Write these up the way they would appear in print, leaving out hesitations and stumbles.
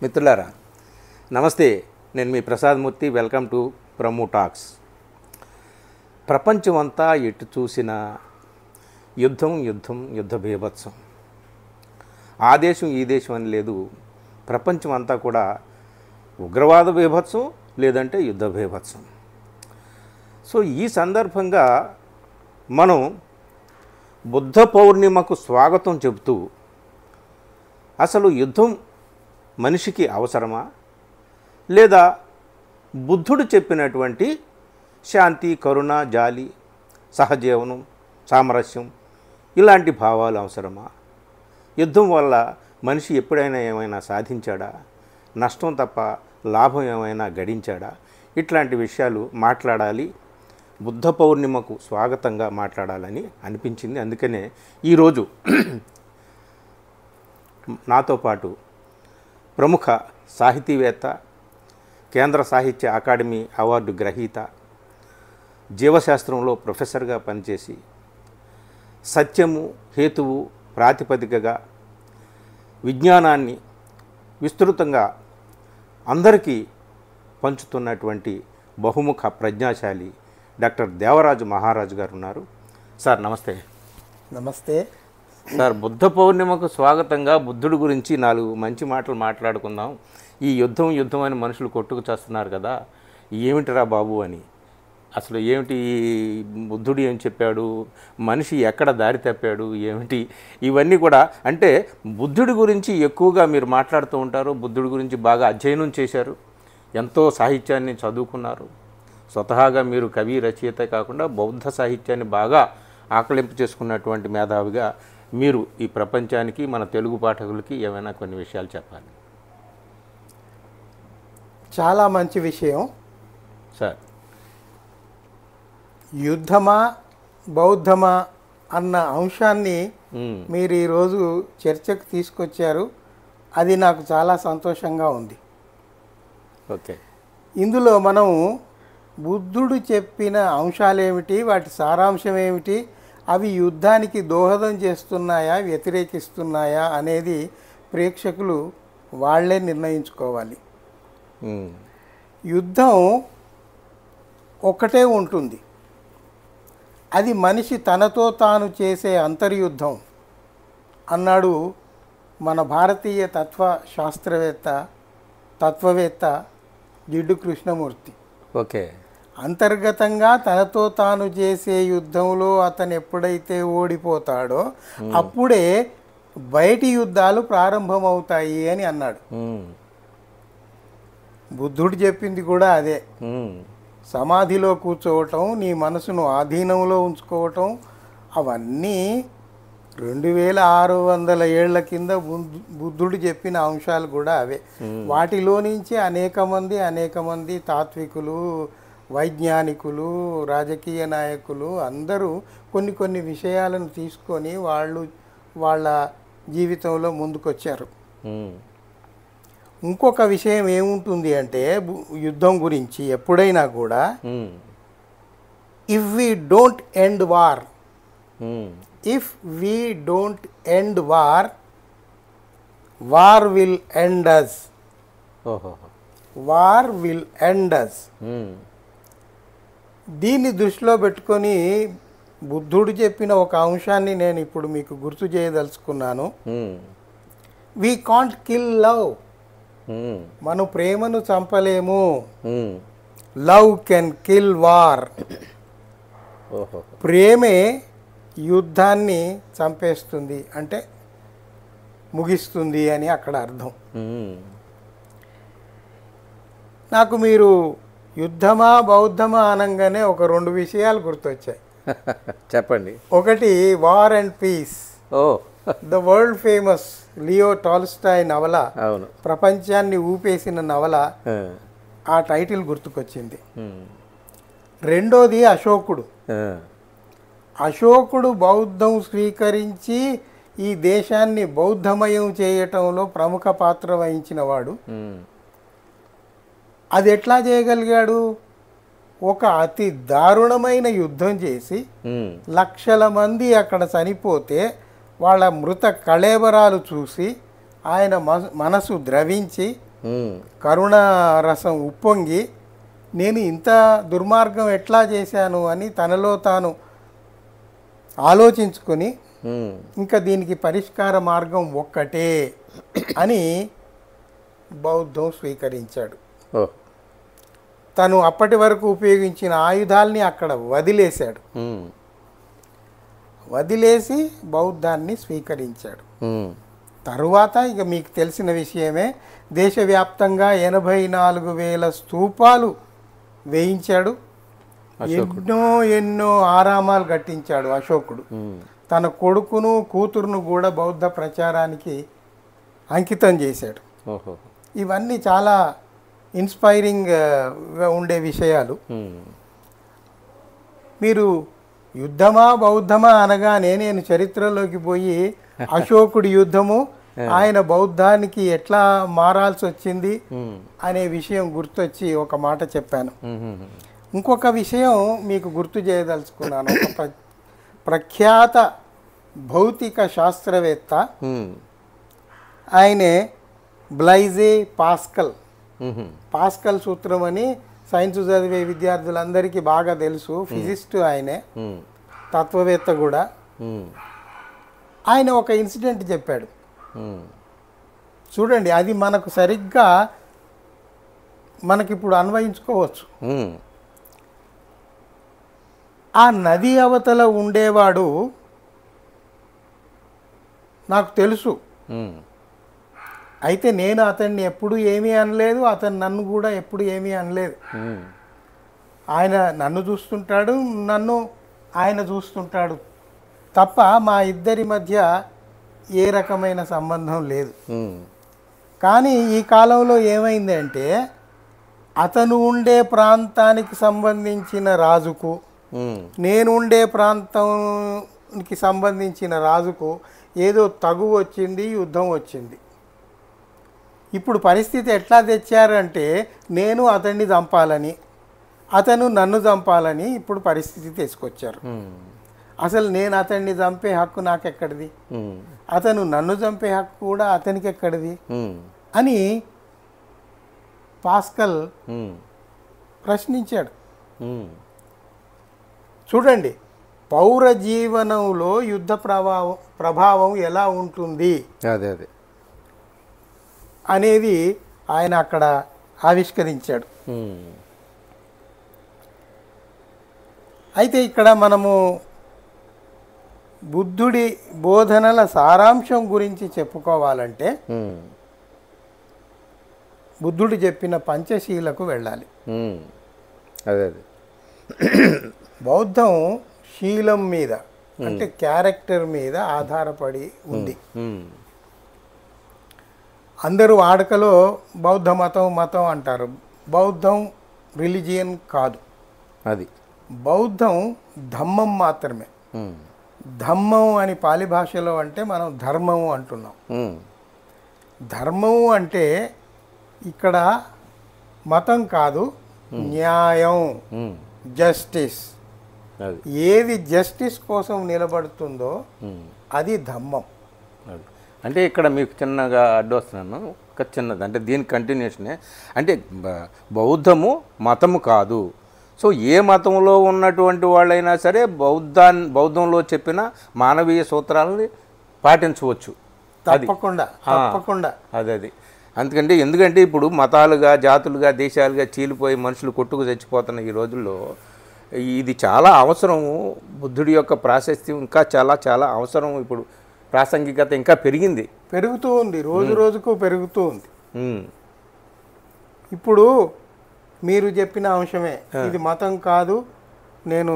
మిత్రులారా నమస్తే, నేను మీ Prasad Murthy. Welcome to Promo Talks. ప్రపంచమంతా ఎటు చూసినా యుద్ధం యుద్ధం యుద్ధ బీభత్సం. ఆ దేశం ఈ దేశం అని లేదు, ప్రపంచం అంతా కూడా ఉగ్రవాద బీభత్సం లేదంటే యుద్ధ బీభత్సం. సో ఈ సందర్భంగా మనం బుద్ధ పౌర్ణిమకు స్వాగతం చెబుతూ అసలు యుద్ధం మనిషికి అవసరమా, లేదా బుద్ధుడు చెప్పినటువంటి శాంతి, కరుణ, జాలి, సహజీవనం, సామరస్యం ఇలాంటి భావాలు అవసరమా? యుద్ధం వల్ల మనిషి ఎప్పుడైనా ఏమైనా సాధించాడా? నష్టం తప్ప లాభం ఏమైనా గడించాడా? ఇట్లాంటి విషయాలు మాట్లాడాలి, బుద్ధ పౌర్ణిమకు స్వాగతంగా మాట్లాడాలని అనిపించింది. అందుకనే ఈరోజు నాతో పాటు ప్రముఖ సాహితీవేత్త, కేంద్ర సాహిత్య అకాడమీ అవార్డు గ్రహీత, జీవశాస్త్రంలో ప్రొఫెసర్గా పనిచేసి సత్యము, హేతువు ప్రాతిపదికగా విజ్ఞానాన్ని విస్తృతంగా అందరికీ పంచుతున్నటువంటి బహుముఖ ప్రజ్ఞాశాలి డాక్టర్ దేవరాజు మహారాజు గారు ఉన్నారు. సార్ నమస్తే. నమస్తే సార్, బుద్ధ పౌర్ణిమకు స్వాగతంగా బుద్ధుడి గురించి 4 మంచి మాటలు మాట్లాడుకుందాం. ఈ యుద్ధం యుద్ధం అని మనుషులు కొట్టుకు చేస్తున్నారు కదా, ఏమిటిరా బాబు అని. అసలు ఏమిటి బుద్ధుడు ఏం చెప్పాడు, మనిషి ఎక్కడ దారి తప్పాడు, ఏమిటి ఇవన్నీ కూడా. అంటే బుద్ధుడి గురించి ఎక్కువగా మీరు మాట్లాడుతూ ఉంటారు, బుద్ధుడి గురించి బాగా అధ్యయనం చేశారు, ఎంతో సాహిత్యాన్ని చదువుకున్నారు. స్వతహాగా మీరు కవి, రచయిత కాకుండా బౌద్ధ సాహిత్యాన్ని బాగా ఆకలింపు చేసుకున్నటువంటి మేధావిగా మీరు ఈ ప్రపంచానికి, మన తెలుగు పాఠకులకి ఏమైనా కొన్ని విషయాలు చెప్పాలి. చాలా మంచి విషయం. సార్, యుద్ధమా బౌద్ధమా అన్న అంశాన్ని మీరు ఈరోజు చర్చకు తీసుకొచ్చారు. అది నాకు చాలా సంతోషంగా ఉంది. ఓకే. ఇందులో మనం బుద్ధుడు చెప్పిన అంశాలేమిటి, వాటి సారాంశం ఏమిటి, అవి యుద్ధానికి దోహదం చేస్తున్నాయా, వ్యతిరేకిస్తున్నాయా అనేది ప్రేక్షకులు వాళ్ళే నిర్ణయించుకోవాలి. యుద్ధం ఒకటే ఉంటుంది, అది మనిషి తనతో తాను చేసే అంతర్యుద్ధం అన్నాడు మన భారతీయ తత్వవేత్త జిడ్డు కృష్ణమూర్తి. ఓకే. అంతర్గతంగా తనతో తాను చేసే యుద్ధంలో అతను ఎప్పుడైతే ఓడిపోతాడో అప్పుడే బయటి యుద్ధాలు ప్రారంభమవుతాయి అని అన్నాడు. బుద్ధుడు చెప్పింది కూడా అదే. సమాధిలో కూర్చోవటం, నీ మనసును ఆధీనంలో ఉంచుకోవటం, అవన్నీ 2600 ఏళ్ల కింద బుద్ధుడు చెప్పిన అంశాలు కూడా అవే. వాటిలో నుంచి అనేక మంది తాత్వికులు, వైజ్ఞానికులు, రాజకీయ నాయకులు అందరూ కొన్ని విషయాలను తీసుకొని వాళ్ళ జీవితంలో ముందుకొచ్చారు. ఇంకొక విషయం ఏముంటుంది అంటే యుద్ధం గురించి ఎప్పుడైనా కూడా, if we don't end war, war will end us. War will end us. దీన్ని దృష్టిలో పెట్టుకొని బుద్ధుడు చెప్పిన ఒక అంశాన్ని నేను ఇప్పుడు మీకు గుర్తు చేయదలుచుకున్నాను. We can't kill love. మనం ప్రేమను చంపలేము. Love can kill war. ప్రేమే యుద్ధాన్ని చంపేస్తుంది, అంటే ముగిస్తుంది అని అక్కడ అర్థం. నాకు మీరు యుద్ధమా బౌద్ధమా అనగానే ఒక 2 విషయాలు గుర్తొచ్చాయి. చెప్పండి. ఒకటి war and peace. The world famous Leo Tolstoy నవల, ప్రపంచాన్ని ఊపేసిన నవల, ఆ టైటిల్ గుర్తుకొచ్చింది. రెండోది అశోకుడు బౌద్ధం స్వీకరించి ఈ దేశాన్ని బౌద్ధమయం చేయటంలో ప్రముఖ పాత్ర వహించిన వాడు. అది ఎట్లా చేయగలిగాడు? ఒక అతి దారుణమైన యుద్ధం చేసి లక్షల మంది అక్కడ చనిపోతే వాళ్ళ మృత కళేబరాలు చూసి ఆయన మనసు ద్రవించి కరుణ రసం ఉప్పొంగి నేను ఇంత దుర్మార్గం ఎట్లా చేశాను అని తనలో తాను ఆలోచించుకొని ఇంకా దీనికి పరిష్కార మార్గం ఒక్కటే అని బౌద్ధం స్వీకరించాడు. తను అప్పటి వరకు ఉపయోగించిన ఆయుధాల్ని అక్కడ వదిలేశాడు. వదిలేసి బౌద్ధాన్ని స్వీకరించాడు. తరువాత ఇక మీకు తెలిసిన విషయమే, దేశవ్యాప్తంగా 84,000 స్తూపాలు వేయించాడు. ఎన్నో ఆరామాలు కట్టించాడు అశోకుడు. తన కొడుకును కూతురును కూడా బౌద్ధ ప్రచారానికి అంకితం చేశాడు. ఇవన్నీ చాలా ఇన్స్పైరింగ్గా ఉండే విషయాలు. మీరు యుద్ధమా బౌద్ధమా అనగానే నేను చరిత్రలోకి పోయి అశోకుడి యుద్ధము ఆయన బౌద్ధానికి ఎట్లా మారాల్సి వచ్చింది అనే విషయం గుర్తొచ్చి ఒక మాట చెప్పాను. ఇంకొక విషయం మీకు గుర్తు చేయదలుచుకున్నాను. ఒక ప్రఖ్యాత భౌతిక శాస్త్రవేత్త ఆయనే బ్లైజే పాస్కల్. పాస్కల్ సూత్రం అని సైన్స్ చదివే విద్యార్థులందరికీ బాగా తెలుసు. ఫిజిస్ట్ ఆయనే, తత్వవేత్త కూడా. ఆయన ఒక ఇన్సిడెంట్ చెప్పాడు చూడండి, అది మనకు సరిగ్గా మనకిప్పుడు అన్వయించుకోవచ్చు. ఆ నది అవతల ఉండేవాడు నాకు తెలుసు, అయితే నేను అతన్ని ఎప్పుడు ఏమీ అనలేదు, అతను నన్ను కూడా ఎప్పుడు ఏమీ అనలేదు. ఆయన నన్ను చూస్తుంటాడు, నన్ను ఆయన చూస్తుంటాడు తప్ప మా ఇద్దరి మధ్య ఏ రకమైన సంబంధం లేదు. కానీ ఈ కాలంలో ఏమైందంటే అతను ఉండే ప్రాంతానికి సంబంధించిన రాజుకు, నేను ఉండే ప్రాంతానికి సంబంధించిన రాజుకు ఏదో తగు వచ్చింది, యుద్ధం వచ్చింది. ఇప్పుడు పరిస్థితి ఎట్లా తెచ్చారంటే నేను అతన్ని చంపాలని, అతను నన్ను చంపాలని ఇప్పుడు పరిస్థితి తీసుకొచ్చారు. అసలు నేను అతన్ని చంపే హక్కు నాకెక్కడిది, అతను నన్ను చంపే హక్కు కూడా అతనికి ఎక్కడిది అని పాస్కల్ ప్రశ్నించాడు. చూడండి, పౌర జీవనంలో యుద్ధ ప్రభావం ఎలా ఉంటుంది అనేది ఆయన అక్కడ ఆవిష్కరించాడు. అయితే ఇక్కడ మనము బుద్ధుడి బోధనల సారాంశం గురించి చెప్పుకోవాలంటే బుద్ధుడు చెప్పిన పంచశీలకు వెళ్ళాలి. బౌద్ధం శీలం మీద అంటే క్యారెక్టర్ మీద ఆధారపడి ఉంది. అందరూ వాడుకలో బౌద్ధ మతం అంటారు. బౌద్ధం రిలీజియన్ కాదు, అది బౌద్ధం ధమ్మం మాత్రమే. ధమ్మం అని పాలి భాషలో అంటే మనం ధర్మము అంటున్నాం. ధర్మము అంటే ఇక్కడ మతం కాదు, న్యాయం, జస్టిస్. ఏది జస్టిస్ కోసం నిలబడుతుందో అది ధమ్మం. అంటే ఇక్కడ మీకు చిన్నగా అడ్డొస్తున్నాను, ఒక చిన్నది అంటే దీని కంటిన్యూషనే. అంటే బౌద్ధము మతము కాదు. సో ఏ మతంలో ఉన్నటువంటి వాళ్ళైనా సరే బౌద్ధంలో చెప్పిన మానవీయ సూత్రాలని పాటించవచ్చు. తప్పకుండా తప్పకుండా అది ఎందుకంటే ఇప్పుడు మతాలుగా, జాతులుగా, దేశాలుగా చీలిపోయి మనుషులు కొట్టుకు చచ్చిపోతున్న ఈ రోజుల్లో ఇది చాలా అవసరము. బుద్ధుడి యొక్క ప్రాశస్త్యం ఇంకా చాలా చాలా అవసరం. ఇప్పుడు ప్రాసంగికత ఇంకా పెరుగుతూ ఉంది, రోజు రోజుకు పెరుగుతూ ఉంది. ఇప్పుడు మీరు చెప్పిన అంశమే, ఇది మతం కాదు, నేను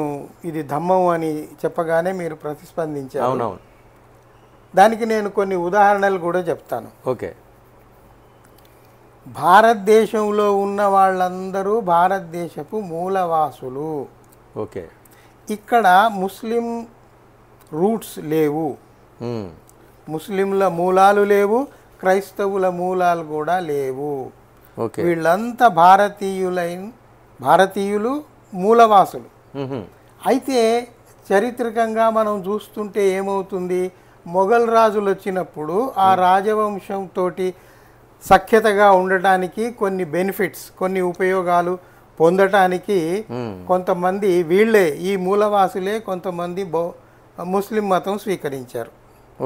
ఇది ధమ్మం అని చెప్పగానే మీరు ప్రతిస్పందించారు. అవునవును. దానికి నేను కొన్ని ఉదాహరణలు కూడా చెప్తాను. ఓకే. భారతదేశంలో ఉన్న వాళ్ళందరూ భారతదేశపు మూలవాసులు. ఓకే. ఇక్కడ ముస్లిం రూట్స్ లేవు, ముస్లింల మూలాలు లేవు, క్రైస్తవుల మూలాలు కూడా లేవు. వీళ్ళంతా భారతీయులు, మూలవాసులు. అయితే చారిత్రకంగా మనం చూస్తుంటే ఏమవుతుంది, మొఘల్ రాజులు వచ్చినప్పుడు ఆ రాజవంశంతో సఖ్యతగా ఉండటానికి కొన్ని బెనిఫిట్స్, కొన్ని ఉపయోగాలు పొందటానికి కొంతమంది వీళ్ళే ఈ మూలవాసులే కొంతమంది ముస్లిం మతం స్వీకరించారు.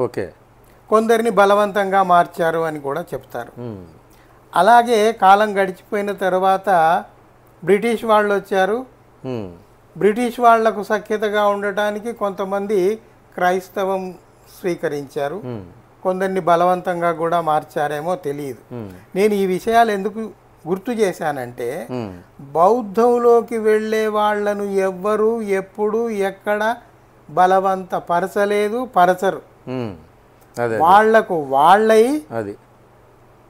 ఓకే. కొందరిని బలవంతంగా మార్చారు అని కూడా చెప్తారు. అలాగే కాలం గడిచిపోయిన తర్వాత బ్రిటిష్ వాళ్ళు వచ్చారు. బ్రిటిష్ వాళ్లకు సఖ్యతగా ఉండటానికి కొంతమంది క్రైస్తవం స్వీకరించారు. కొందరిని బలవంతంగా కూడా మార్చారేమో తెలియదు. నేను ఈ విషయాలు ఎందుకు గుర్తు చేశానంటే బౌద్ధంలోకి వెళ్ళే వాళ్లను ఎవ్వరూ ఎప్పుడు ఎక్కడ బలవంత పరచలేదు, పరచరు. వాళ్లకు వాళ్ళై అది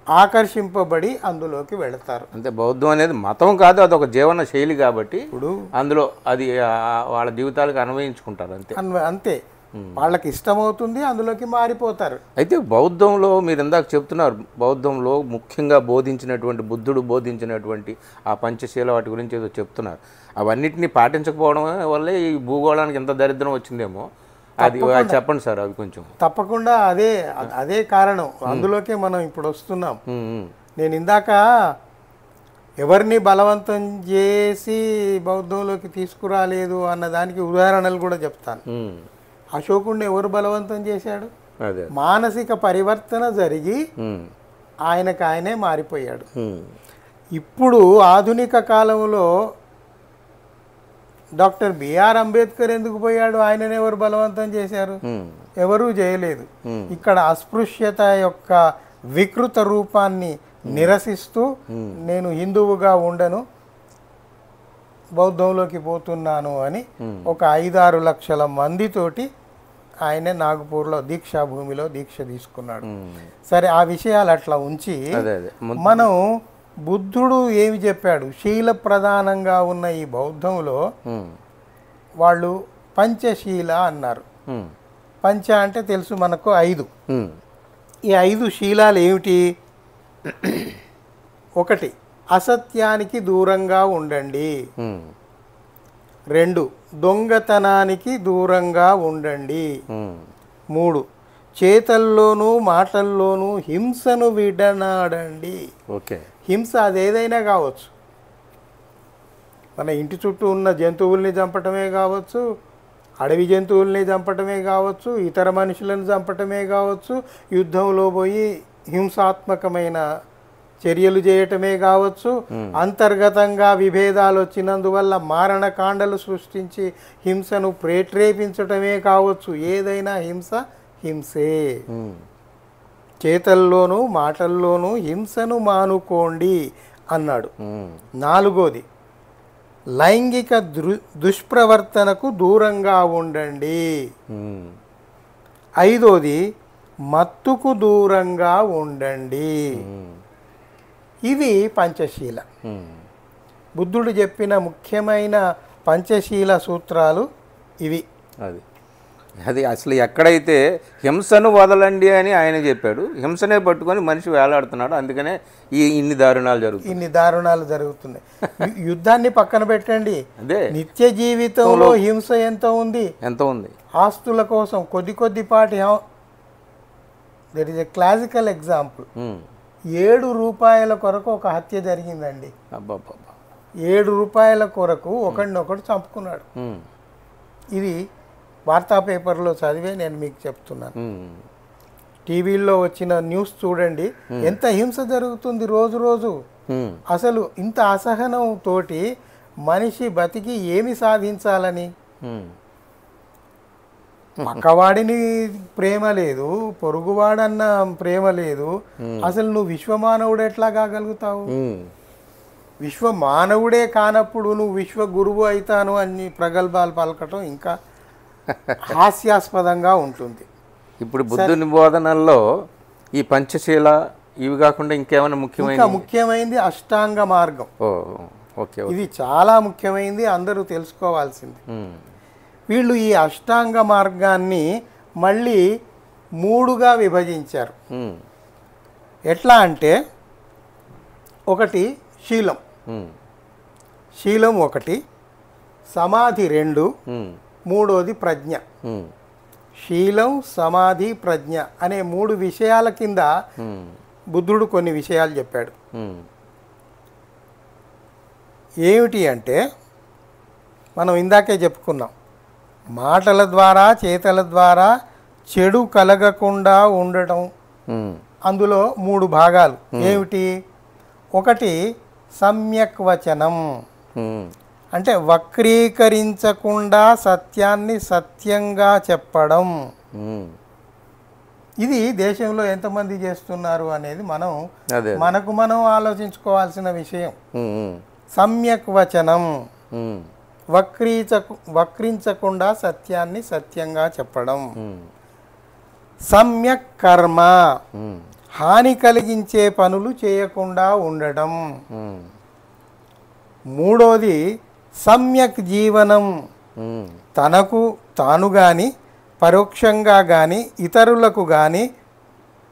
ఆకర్షింపబడి అందులోకి వెళతారు. అంటే బౌద్ధం అనేది మతం కాదు, అదొక జీవన శైలి కాబట్టి ఇప్పుడు అందులో అది వాళ్ళ జీవితాలకు అన్వయించుకుంటారు. అంతే అంతే వాళ్ళకి ఇష్టమవుతుంది, అందులోకి మారిపోతారు. అయితే బౌద్ధంలో మీరు ఇందాక చెప్తున్నారు, బౌద్ధంలో ముఖ్యంగా బోధించినటువంటి బుద్ధుడు బోధించినటువంటి ఆ పంచశీల వాటి గురించి ఏదో చెప్తున్నారు. అవన్నిటిని పాటించకపోవడం వల్లే ఈ భూగోళానికి ఎంత దరిద్రం వచ్చిందేమో అది చెప్పండి సార్. అవి కొంచెం తప్పకుండా అదే కారణం. అందులోకే మనం ఇప్పుడు వస్తున్నాం. నేను ఇందాక ఎవరిని బలవంతం చేసి బౌద్ధంలోకి తీసుకురాలేదు అన్న దానికి ఉదాహరణలు కూడా చెప్తాను. అశోకుడిని ఎవరు బలవంతం చేశాడు? మానసిక పరివర్తన జరిగి ఆయనే మారిపోయాడు. ఇప్పుడు ఆధునిక కాలంలో డాక్టర్ బిఆర్ అంబేద్కర్ ఎందుకు పోయాడు? ఆయననే ఎవరు బలవంతం చేశారు? ఎవరూ చేయలేదు. ఇక్కడ అస్పృశ్యత యొక్క వికృత రూపాన్ని నిరసిస్తూ నేను హిందువుగా ఉండను, బౌద్ధంలోకి పోతున్నాను అని ఒక 5-6 లక్షల మందితోటి ఆయనే నాగపూర్లో దీక్షాభూమిలో దీక్ష తీసుకున్నాడు. సరే, ఆ విషయాలు అట్లా ఉంచి మనం బుద్ధుడు ఏమి చెప్పాడు? శీల ప్రధానంగా ఉన్న ఈ బౌద్ధంలో వాళ్ళు పంచశీల అన్నారు. పంచ అంటే తెలుసు మనకు 5. ఈ 5 శీలాలు ఏమిటి? 1, అసత్యానికి దూరంగా ఉండండి. 2, దొంగతనానికి దూరంగా ఉండండి. 3, చేతల్లోనూ మాటల్లోనూ హింసను విడనాడండి. హింస అదేదైనా కావచ్చు, మన ఇంటి చుట్టూ ఉన్న జంతువుల్ని చంపటమే కావచ్చు, అడవి జంతువుల్ని చంపటమే కావచ్చు, ఇతర మనుషులను చంపటమే కావచ్చు, యుద్ధంలో పోయి హింసాత్మకమైన చర్యలు చేయటమే కావచ్చు, అంతర్గతంగా విభేదాలు వచ్చినందువల్ల మారణకాండలు సృష్టించి హింసను ప్రేరేపించటమే కావచ్చు. ఏదైనా హింసే. చేతల్లోనూ మాటల్లోనూ హింసను మానుకోండి అన్నాడు. 4, లైంగిక దుష్ప్రవర్తనకు దూరంగా ఉండండి. 5, మత్తుకు దూరంగా ఉండండి. ఇవి పంచశీల. బుద్ధుడు చెప్పిన ముఖ్యమైన పంచశీల సూత్రాలు ఇవి. అది అసలు ఎక్కడైతే హింసను వదలండి అని ఆయన చెప్పాడు, హింసనే పట్టుకొని మనిషి వేలాడుతున్నాడు. అందుకనే ఇన్ని దారుణాలు జరుగుతున్నాయి. యుద్ధాన్ని పక్కన పెట్టండి, నిత్య జీవితంలో హింస ఎంత ఉంది? ఆస్తుల కోసం కొద్దిపాటి. That is a classical example. 7 రూపాయల కొరకు ఒక హత్య జరిగిందండి. 7 రూపాయల కొరకు ఒకడినొకడు చంపుకున్నాడు. ఇది వార్తా పేపర్లో చదివే నేను మీకు చెప్తున్నాను. టీవీల్లో వచ్చిన న్యూస్ చూడండి, ఎంత హింస జరుగుతుంది రోజు. అసలు ఇంత అసహనం తోటి మనిషి బతికి ఏమి సాధించాలని? పక్కవాడిని ప్రేమ లేదు, పొరుగువాడన్న ప్రేమ లేదు. అసలు నువ్వు విశ్వమానవుడు ఎట్లా కాగలుగుతావు? విశ్వమానవుడే కానప్పుడు నువ్వు విశ్వ గురువు అవుతాను అని ప్రగల్భాలు పలకటం ఇంకా హాస్యాస్పదంగా ఉంటుంది. ఇప్పుడు బుద్ధుని బోధనల్లో ఈ పంచశీల ఇవి కాకుండా ఇంకేమైనా ముఖ్యమైనది అష్టాంగ మార్గం. ఇది చాలా ముఖ్యమైనది, అందరూ తెలుసుకోవాల్సింది. వీళ్ళు ఈ అష్టాంగ మార్గాన్ని మళ్ళీ 3గా విభజించారు. ఎట్లా అంటే, 1 శీలం 1, సమాధి 2, 3వది ప్రజ్ఞ. శీలం, సమాధి, ప్రజ్ఞ అనే 3 విషయాల కింద బుద్ధుడు కొన్ని విషయాలు చెప్పాడు. ఉమ్, ఏమిటి అంటే మనం ఇందాకే చెప్పుకున్నాం, మాటల ద్వారా చేతల ద్వారా చెడు కలగకుండా ఉండటం. ఉమ్, అందులో 3 భాగాలు ఏమిటి? ఒకటి సమ్యక్ వచనం, ఉమ్, అంటే వక్రీకరించకుండా సత్యాన్ని సత్యంగా చెప్పడం. ఉమ్, ఇది దేశంలో ఎంతమంది చేస్తున్నారు అనేది అదే మనకు మనం ఆలోచించుకోవాల్సిన విషయం. ఉమ్, ఉమ్, సమ్యక్ వచనం, ఉమ్, వక్రించకుండా సత్యాన్ని సత్యంగా చెప్పడం. ఉమ్, సమ్యక్ కర్మ, ఉమ్, హాని కలిగించే పనులు చేయకుండా ఉండడం. ఉమ్, మూడోది సమ్యక్ జీవనం, ఉమ్, తనకు తాను కానీ పరోక్షంగా కానీ ఇతరులకు కానీ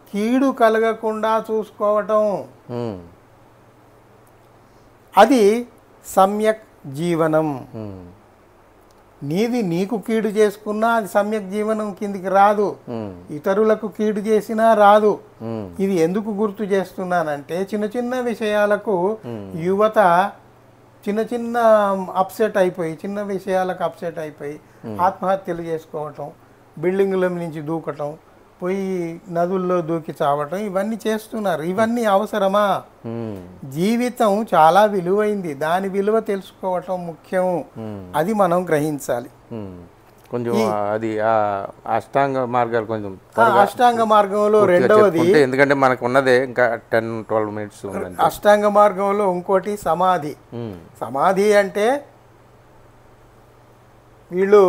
కీడు కలగకుండా చూసుకోవటం. ఉమ్, అది సమ్యక్ జీవనం. ఉమ్, నీది నీకు కీడు చేసుకున్నా అది సమ్యక్ జీవనం కిందికి రాదు, ఉమ్, ఇతరులకు కీడు చేసినా రాదు. ఉమ్, ఇది ఎందుకు గుర్తు చేస్తున్నానంటే చిన్న చిన్న విషయాలకు యువత చిన్న చిన్న అప్సెట్ అయిపోయి, చిన్న విషయాలకు అప్సెట్ అయిపోయి ఆత్మహత్యలు చేసుకోవటం, బిల్డింగుల నుంచి దూకటం, పోయి నదుల్లో దూకి చావటం, ఇవన్నీ చేస్తున్నారు. ఇవన్నీ అవసరమా? ఉమ్, జీవితం చాలా విలువైంది, దాని విలువ తెలుసుకోవటం ముఖ్యం. అది మనం గ్రహించాలి. ఉమ్. కొంచెం అది ఆ అష్టాంగ మార్గాలు కొంచెం అష్టాంగ మార్గంలో రెండవది, చెప్పుకుంటే, ఎందుకంటే మనకు ఉన్నదే ఇంకా 10-12 మినిట్స్ ఉందండి. అష్టాంగ మార్గంలో ఇంకోటి సమాధి. ఉమ్, సమాధి అంటే వీళ్ళు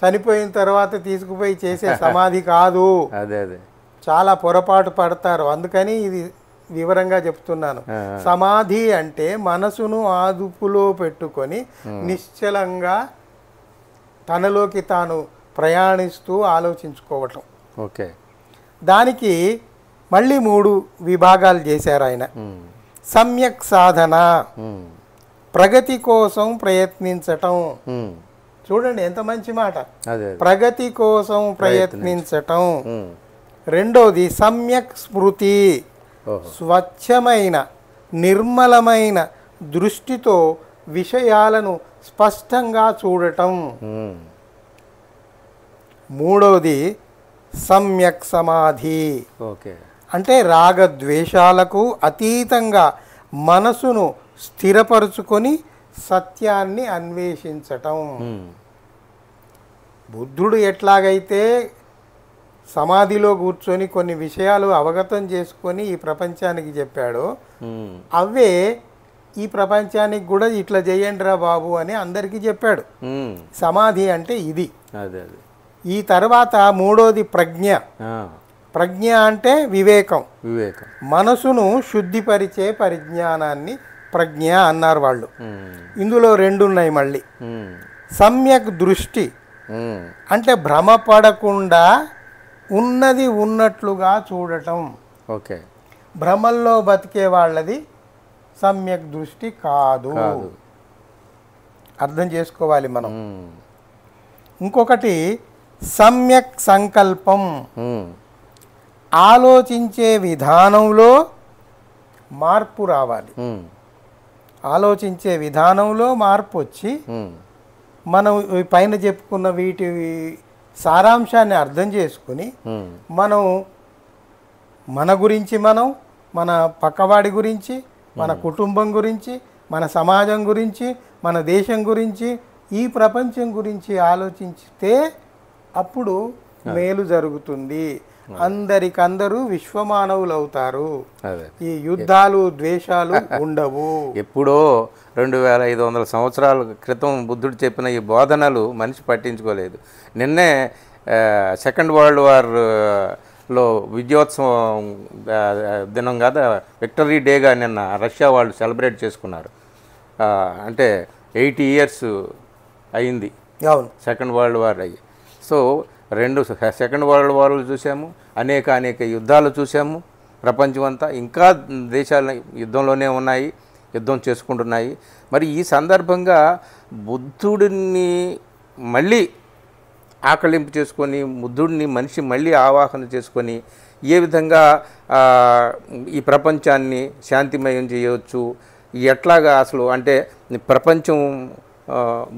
చనిపోయిన తర్వాత తీసుకుపోయి చేసే సమాధి కాదు. అదే అదే చాలా పొరపాటు పడతారు, అందుకని ఇది వివరంగా చెప్తున్నాను. సమాధి అంటే మనసును అదుపులో పెట్టుకొని నిశ్చలంగా తనలోకి తాను ప్రయాణిస్తూ ఆలోచించుకోవటం. ఓకే. దానికి మళ్ళీ 3 విభాగాలు చేశారు ఆయన. సమ్యక్ సాధన, ప్రగతి కోసం ప్రయత్నించటం. చూడండి ఎంత మంచి మాట, అదే ప్రగతి కోసం ప్రయత్నించటం. రెండోది సమ్యక్ స్మృతి, స్వచ్ఛమైన నిర్మలమైన దృష్టితో విషయాలను స్పష్టంగా చూడటం. మూడోది సమ్యక్ సమాధి, ఓకే, అంటే రాగద్వేషాలకు అతీతంగా మనసును స్థిరపరుచుకొని సత్యాన్ని అన్వేషించటం. బుద్ధుడు ఎట్లాగైతే సమాధిలో కూర్చొని కొన్ని విషయాలు అవగతం చేసుకొని ఈ ప్రపంచానికి చెప్పాడో, అవే ఈ ప్రపంచానికి కూడా ఇట్లా చేయండి రా బాబు అని అందరికీ చెప్పాడు. సమాధి అంటే ఇది. అదే ఈ తర్వాత మూడోది ప్రజ్ఞ. ప్రజ్ఞ అంటే వివేకం, వివేకం, మనసును శుద్ధిపరిచే పరిజ్ఞానాన్ని ప్రజ్ఞ అన్నారు వాళ్ళు. ఇందులో 2 ఉన్నాయి మళ్ళీ. సమ్యక్ దృష్టి అంటే భ్రమపడకుండా ఉన్నది ఉన్నట్లుగా చూడటం. ఓకే, భ్రమల్లో బతికే వాళ్ళది సమ్యక్ దృష్టి కాదు, అర్థం చేసుకోవాలి మనం. ఇంకొకటి సమ్యక్ సంకల్పం, ఆలోచించే విధానంలో మార్పు రావాలి. ఆలోచించే విధానంలో మార్పు వచ్చి మనం పైన చెప్పుకున్న వీటి సారాంశాన్ని అర్థం చేసుకుని మనం మన గురించి, మన పక్కవాడి గురించి, మన కుటుంబం గురించి, మన సమాజం గురించి, మన దేశం గురించి, ఈ ప్రపంచం గురించి ఆలోచిస్తే అప్పుడు మేలు జరుగుతుంది. అందరికందరూ విశ్వమానవులు అవుతారు. ఈ యుద్ధాలు ద్వేషాలు ఉండవు. ఎప్పుడో 2500 సంవత్సరాల క్రితం బుద్ధుడు చెప్పిన ఈ బోధనలు మనిషి పట్టించుకోలేదు. నిన్నే సెకండ్ వరల్డ్ వార్లో విజయోత్సవం దినం కదా, విక్టరీ డేగా నిన్న రష్యా వాళ్ళు సెలబ్రేట్ చేసుకున్నారు. అంటే 80 ఇయర్స్ అయింది సెకండ్ వరల్డ్ వార్ అయ్యి. సో 2 సెకండ్ వరల్డ్ వార్లు చూసాము, అనేక యుద్ధాలు చూసాము. ప్రపంచం అంతా ఇంకా దేశాలు యుద్ధంలోనే ఉన్నాయి, యుద్ధం చేసుకుంటున్నాయి. మరి ఈ సందర్భంగా బుద్ధుడిని మళ్ళీ ఆకలింపు చేసుకొని, బుద్ధుడిని మనిషి మళ్ళీ ఆవాహన చేసుకొని ఏ విధంగా ఈ ప్రపంచాన్ని శాంతిమయం చేయవచ్చు, ఎట్లాగా అసలు అంటే ప్రపంచం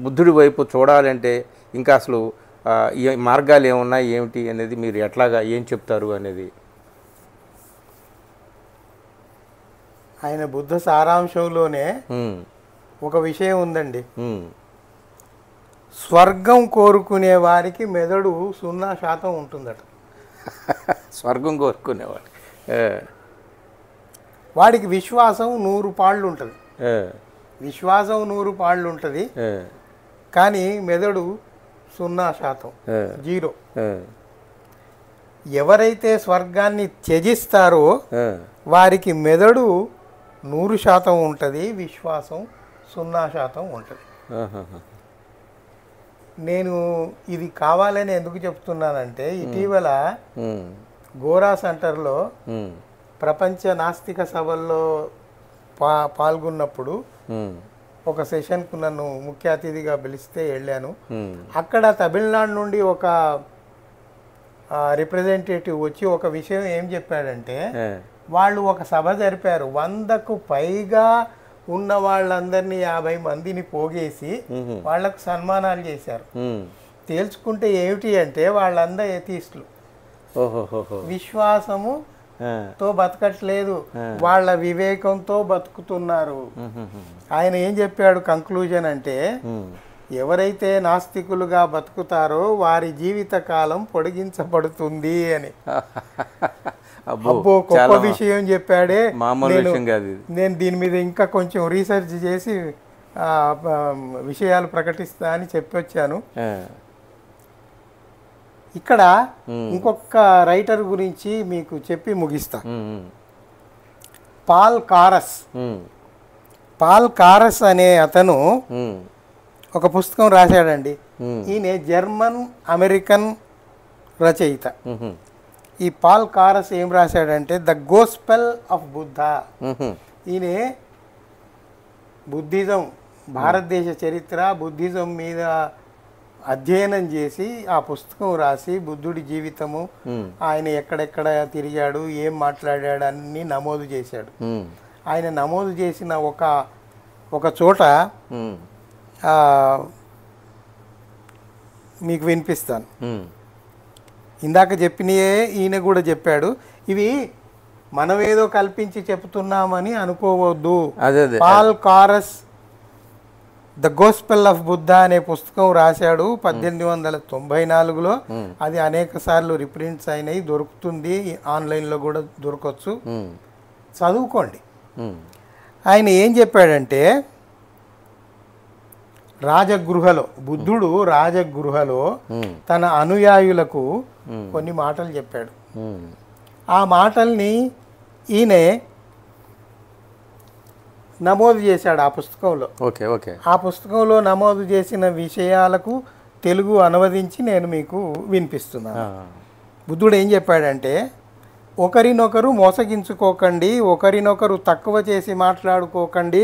బుద్ధుడి వైపు చూడాలంటే ఇంకా అసలు ఈ మార్గాలు ఏమున్నాయి ఏమిటి అనేది మీరు ఎట్లాగా ఏం చెప్తారు అనేది? ఆయన బుద్ధ సారాంశంలోనే ఒక విషయం ఉందండి. స్వర్గం కోరుకునే వారికి మెదడు 0% ఉంటుందట. స్వర్గం కోరుకునేవాడు వాడికి విశ్వాసం 100 పాళ్ళు ఉంటుంది. విశ్వాసం 100 పాళ్ళు ఉంటుంది, కానీ మెదడు 0%, 0. ఎవరైతే స్వర్గాన్ని త్యజిస్తారో వారికి మెదడు 100% ఉంటుంది, విశ్వాసం 0% ఉంటుంది. నేను ఇది కావాలని ఎందుకు చెప్తున్నానంటే, ఇటీవల గోరా సెంటర్లో ప్రపంచ నాస్తిక సభల్లో పాల్గొన్నప్పుడు ఒక సెషన్కు నన్ను ముఖ్య అతిథిగా పిలిస్తే వెళ్ళాను. అక్కడ తమిళనాడు నుండి ఒక రిప్రజెంటేటివ్ వచ్చి ఒక విషయం ఏం చెప్పాడంటే, వాళ్ళు ఒక సభ జరిపారు, 100కు పైగా ఉన్న వాళ్ళందరినీ 50 మందిని పోగేసి వాళ్లకు సన్మానాలు చేశారు. తేల్చుకుంటే ఏమిటి అంటే వాళ్ళందరూ ఎథీస్టులు, విశ్వాసము తో బతకట్లేదు, వాళ్ళ వివేకంతో బతుకుతున్నారు. ఆయన ఏం చెప్పాడు కంక్లూజన్ అంటే, ఎవరైతే నాస్తికులుగా బతుకుతారో వారి జీవిత కాలం పొడిగించబడుతుంది అని. అబ్బో గొప్ప విషయం చెప్పాడే. నేను దీని మీద ఇంకా కొంచెం రీసెర్చ్ చేసి విషయాలు ప్రకటిస్తా అని చెప్పొచ్చాను. ఇక్కడ ఇంకొక రైటర్ గురించి మీకు చెప్పి ముగిస్తా. పాల్ కారస్ అనే అతను ఒక పుస్తకం రాశాడండి. ఈయన జర్మన్ అమెరికన్ రచయిత. ఈ పాల్ కారస్ ఏం రాశాడంటే, ద గోస్పెల్ ఆఫ్ బుద్ధ. ఈయన బుద్ధిజం, భారతదేశ చరిత్ర, బుద్ధిజం మీద అధ్యయనం చేసి ఆ పుస్తకం రాసి బుద్ధుడి జీవితము, ఆయన ఎక్కడెక్కడ తిరిగాడు, ఏం మాట్లాడాడు అన్ని నమోదు చేశాడు. ఆయన నమోదు చేసిన ఒక చోట మీకు వినిపిస్తాను. ఇందాక చెప్పినయే ఈయన కూడా చెప్పాడు. ఇవి మనం ఏదో కల్పించి చెప్తున్నామని అనుకోవద్దు. Paul Carus the Gospel of Buddha అనే పుస్తకం రాశాడు 1894లో. అది అనేక సార్లు రీప్రింట్స్ అయినాయి, దొరుకుతుంది, ఆన్లైన్లో కూడా దొరకవచ్చు, చదువుకోండి. ఆయన ఏం చెప్పాడంటే, బుద్ధుడు రాజగృహలో తన అనుయాయులకు కొన్ని మాటలు చెప్పాడు. ఆ మాటల్ని ఈయనే నమోదు చేశాడు ఆ పుస్తకంలో. ఆ పుస్తకంలో నమోదు చేసిన విషయాలకు తెలుగు అనువదించి నేను మీకు వినిపిస్తున్నాను. బుద్ధుడు ఏం చెప్పాడంటే, ఒకరినొకరు మోసగించుకోకండి, ఒకరినొకరు తక్కువ చేసి మాట్లాడుకోకండి,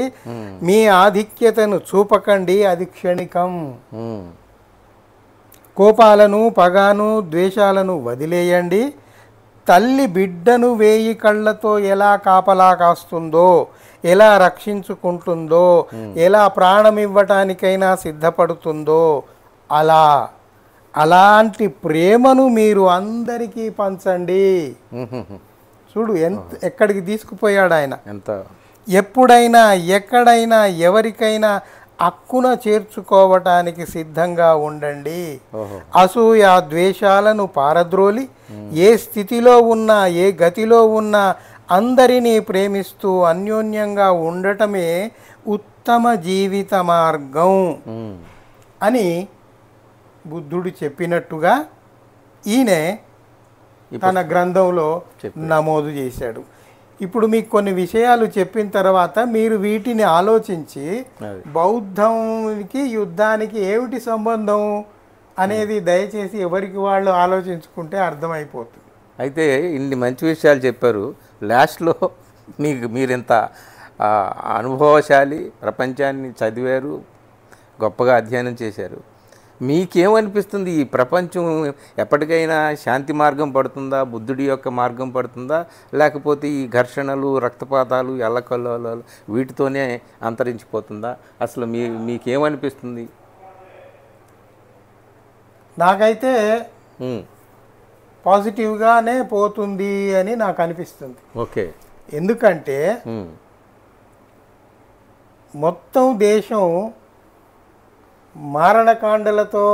మీ ఆధిక్యతను చూపకండి, అది క్షణికం. కోపాలను, పగాను, ద్వేషాలను వదిలేయండి. తల్లి బిడ్డను 1000 కళ్ళతో ఎలా కాపలా కాస్తుందో, ఎలా రక్షించుకుంటుందో, ఎలా ప్రాణం ఇవ్వటానికైనా సిద్ధపడుతుందో, అలాంటి ప్రేమను మీరు అందరికీ పంచండి. చూడు ఎక్కడికి తీసుకుపోయాడు ఆయన. ఎప్పుడైనా ఎక్కడైనా ఎవరికైనా హక్కున చేర్చుకోవటానికి సిద్ధంగా ఉండండి. అసూయ ద్వేషాలను పారద్రోలి ఏ స్థితిలో ఉన్నా, ఏ గతిలో ఉన్నా అందరినీ ప్రేమిస్తూ అన్యోన్యంగా ఉండటమే ఉత్తమ జీవిత మార్గం అని బుద్ధుడు చెప్పినట్టుగా ఈయన తన గ్రంథంలో నమోదు చేశాడు. ఇప్పుడు మీకు కొన్ని విషయాలు చెప్పిన తర్వాత మీరు వీటిని ఆలోచించి బౌద్ధంకి యుద్ధానికి ఏమిటి సంబంధం అనేది దయచేసి ఎవరికి వాళ్ళు ఆలోచించుకుంటే అర్థమైపోతుంది. అయితే ఇన్ని మంచి విషయాలు చెప్పారు. లాస్ట్లో మీరింత అనుభవశాలి, ప్రపంచాన్ని చదివారు, గొప్పగా అధ్యయనం చేశారు. మీకేమనిపిస్తుంది ఈ ప్రపంచం ఎప్పటికైనా శాంతి మార్గం పడుతుందా, బుద్ధుడి యొక్క మార్గం పడుతుందా, లేకపోతే ఈ ఘర్షణలు, రక్తపాతాలు, ఎల్లకల్లోలాలు వీటితోనే అంతరించిపోతుందా? అసలు మీకేమనిపిస్తుంది? నాకైతే ఉమ్, పాజిటివ్గానే పోతుంది అని నాకు అనిపిస్తుంది. ఓకే. ఎందుకంటే ఉమ్, మొత్తం దేశం మారణకాండలతో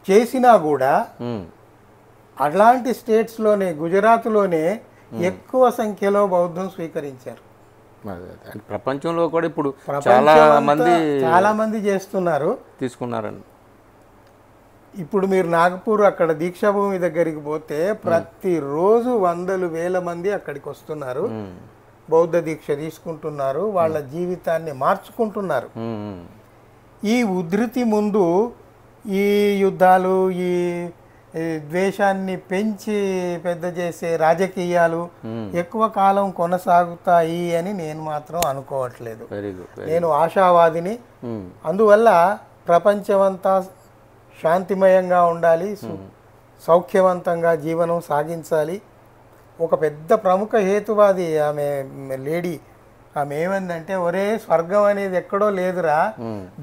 చేసినా కూడా ఉమ్, అట్లాంటి స్టేట్స్లోనే, గుజరాత్లోనే ఎక్కువ సంఖ్యలో బౌద్ధం స్వీకరించారు. అంటే ప్రపంచంలో కూడా ఇప్పుడు ప్రపంచమంతా చాలా మంది చేస్తున్నారు. తీసుకున్నారండి. ఇప్పుడు మీరు నాగపూర్ అక్కడ దీక్షాభూమి దగ్గరికి పోతే ప్రతిరోజు వందలు వేల మంది అక్కడికి వస్తున్నారు, బౌద్ధ దీక్ష తీసుకుంటున్నారు, వాళ్ళ జీవితాన్ని మార్చుకుంటున్నారు. ఈ ఉధృతి ముందు ఈ యుద్ధాలు, ఈ ద్వేషాన్ని పెంచి పెద్ద చేసే రాజకీయాలు ఎక్కువ కాలం కొనసాగుతాయి అని నేను మాత్రం అనుకోవట్లేదు. నేను ఆశావాదిని. అందువల్ల ప్రపంచమంతా శాంతిమయంగా ఉండాలి, సౌఖ్యవంతంగా జీవనం సాగించాలి. ఒక పెద్ద ప్రముఖ హేతువాది ఆమె లేడీ, ఆమె ఏమందంటే, ఒరే స్వర్గం అనేది ఎక్కడో లేదురా,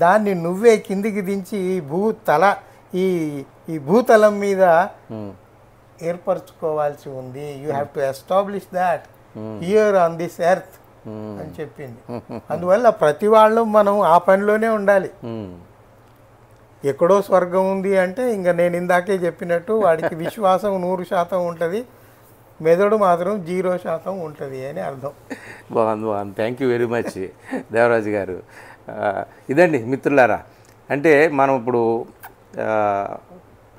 దాన్ని నువ్వే కిందికి దించి ఈ భూతలం మీద ఏర్పరచుకోవాల్సి ఉంది. You have to establish that here on this earth అని చెప్పింది. అందువల్ల ప్రతి వాళ్ళు మనం ఆ పనిలోనే ఉండాలి. ఎక్కడో స్వర్గం ఉంది అంటే ఇంకా నేను ఇందాకే చెప్పినట్టు వాడికి విశ్వాసం 100% ఉంటుంది, మెదడు మాత్రం 0% ఉంటుంది అని అర్థం. బాగుంది. Thank you very much Devaraju గారు. ఇదండి మిత్రులారా, అంటే మనం ఇప్పుడు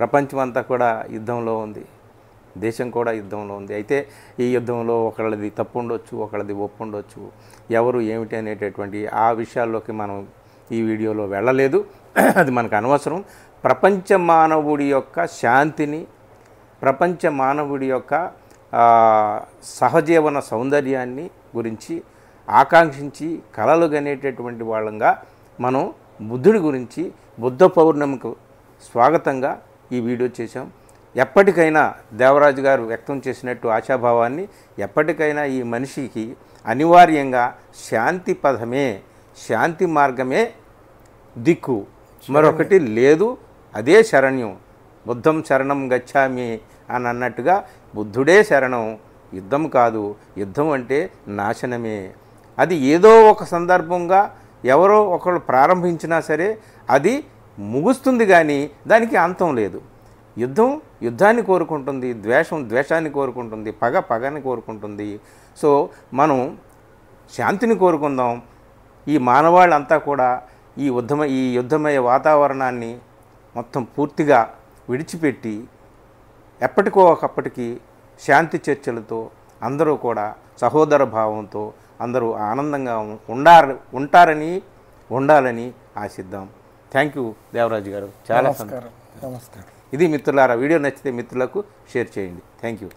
ప్రపంచం అంతా కూడా యుద్ధంలో ఉంది, దేశం కూడా యుద్ధంలో ఉంది. అయితే ఈ యుద్ధంలో ఒకళ్ళది తప్పు ఉండొచ్చు, ఒకళ్ళది ఒప్పు ఉండొచ్చు, ఎవరు ఏమిటి అనేటటువంటి ఆ విషయాల్లోకి మనం ఈ వీడియోలో వెళ్ళలేదు, అది మనకు అనవసరం. ప్రపంచ మానవుడి యొక్క శాంతిని, ప్రపంచ మానవుడి యొక్క సహజీవన సౌందర్యాన్ని గురించి ఆకాంక్షించి కలలు గనేటటువంటి వాళ్ళంగా మనం బుద్ధుడి గురించి, బుద్ధ పౌర్ణమికి స్వాగతంగా ఈ వీడియో చేశాం. ఎప్పటికైనా దేవరాజు గారు వ్యక్తం చేసినట్టు ఆశాభావాన్ని, ఎప్పటికైనా ఈ మనిషికి అనివార్యంగా శాంతి పదమే, శాంతి మార్గమే దిక్కు, మరొకటి లేదు, అదే శరణ్యం. బుద్ధం శరణం గచ్చామి అని అన్నట్టుగా బుద్ధుడే శరణం, యుద్ధం కాదు. యుద్ధం అంటే నాశనమే. అది ఏదో ఒక సందర్భంగా ఎవరో ఒకళ్ళు ప్రారంభించినా సరే అది ముగుస్తుంది, కానీ దానికి అంతం లేదు. యుద్ధం యుద్ధాన్ని కోరుకుంటుంది, ద్వేషం ద్వేషాన్ని కోరుకుంటుంది, పగ పగని కోరుకుంటుంది. సో మనం శాంతిని కోరుకుందాం. ఈ మానవాళ్ళంతా కూడా ఈ యుద్ధమయ వాతావరణాన్ని మొత్తం పూర్తిగా విడిచిపెట్టి ఎప్పటికో ఒకప్పటికి శాంతి చర్చలతో అందరూ కూడా సహోదర భావంతో అందరూ ఆనందంగా ఉంటారని ఉండాలని ఆశిద్దాం. థ్యాంక్ యూ దేవరాజు గారు, చాలా నమస్కారం. ఇది మిత్రులారా, వీడియో నచ్చితే మిత్రులకు షేర్ చేయండి. Thank you.